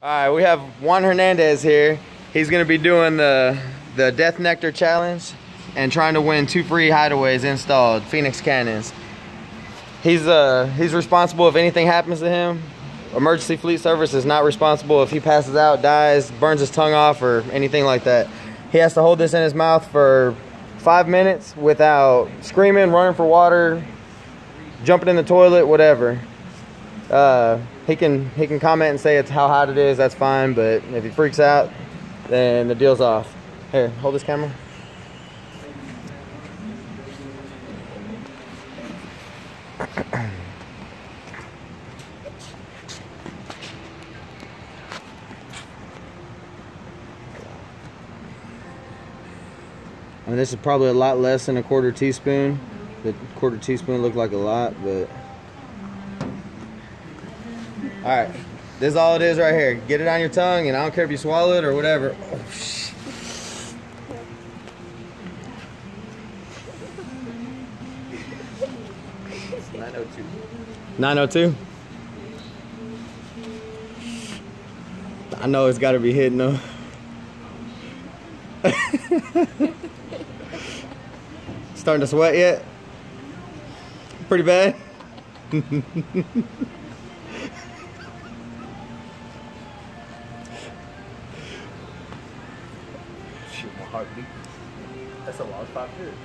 Alright, we have Juan Hernandez here. He's going to be doing the Death Nectar challenge and trying to win 2 free Hideaways installed, Feniex cannons. He's responsible if anything happens to him. Emergency Fleet Service is not responsible if he passes out, dies, burns his tongue off, or anything like that. He has to hold this in his mouth for 5 minutes without screaming, running for water, jumping in the toilet, whatever. He can comment and say it's how hot it is, that's fine, but if he freaks out, then the deal's off. Here, hold this camera. I mean, this is probably a lot less than a 1/4 teaspoon. The 1/4 teaspoon looked like a lot, but alright, this is all it is right here. Get it on your tongue, and I don't care if you swallow it or whatever. Oh, shit. It's 902. 902? I know it's got to be hidden though. Starting to sweat yet? Pretty bad? Shit, my heartbeat. That's a long 5 minutes.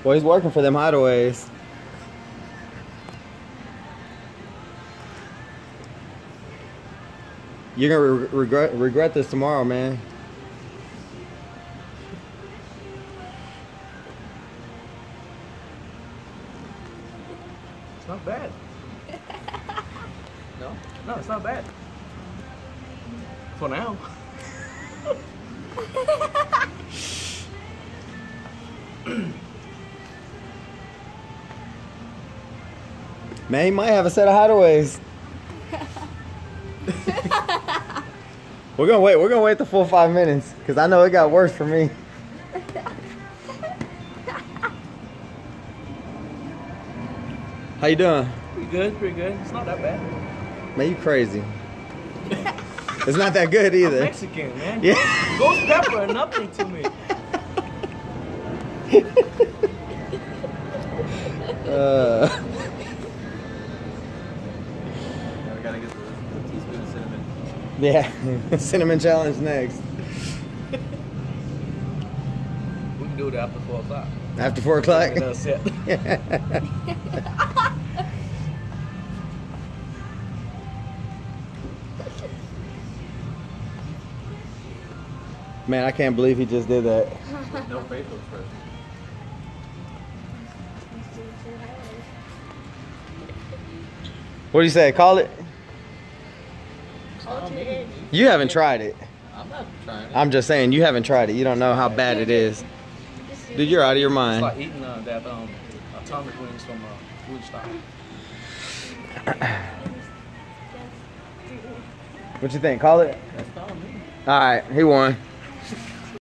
Well, he's working for them Hideaways. You're gonna regret this tomorrow, man. It's not bad. No, it's not bad. For now. Man, he might have a set of Hideaways. We're gonna wait the full 5 minutes, because I know it got worse for me. How you doing? Pretty good. It's not that bad. Man, you crazy. It's not that good either. I'm Mexican, man. Yeah. Ghost pepper and nothing to me. We gotta get the teaspoon of cinnamon. Yeah, cinnamon challenge next. We can do it after 4 o'clock. After 4 o'clock? That's it. Man, I can't believe he just did that. No faith goes first. What do you say? Call it? Call me. You haven't tried it. I'm not trying it. I'm just saying, you haven't tried it. You don't know how bad it is. Dude, you're out of your It's mind. like eating that atomic wings from food stop. What you think? Call it? That's calling me. All right, he won.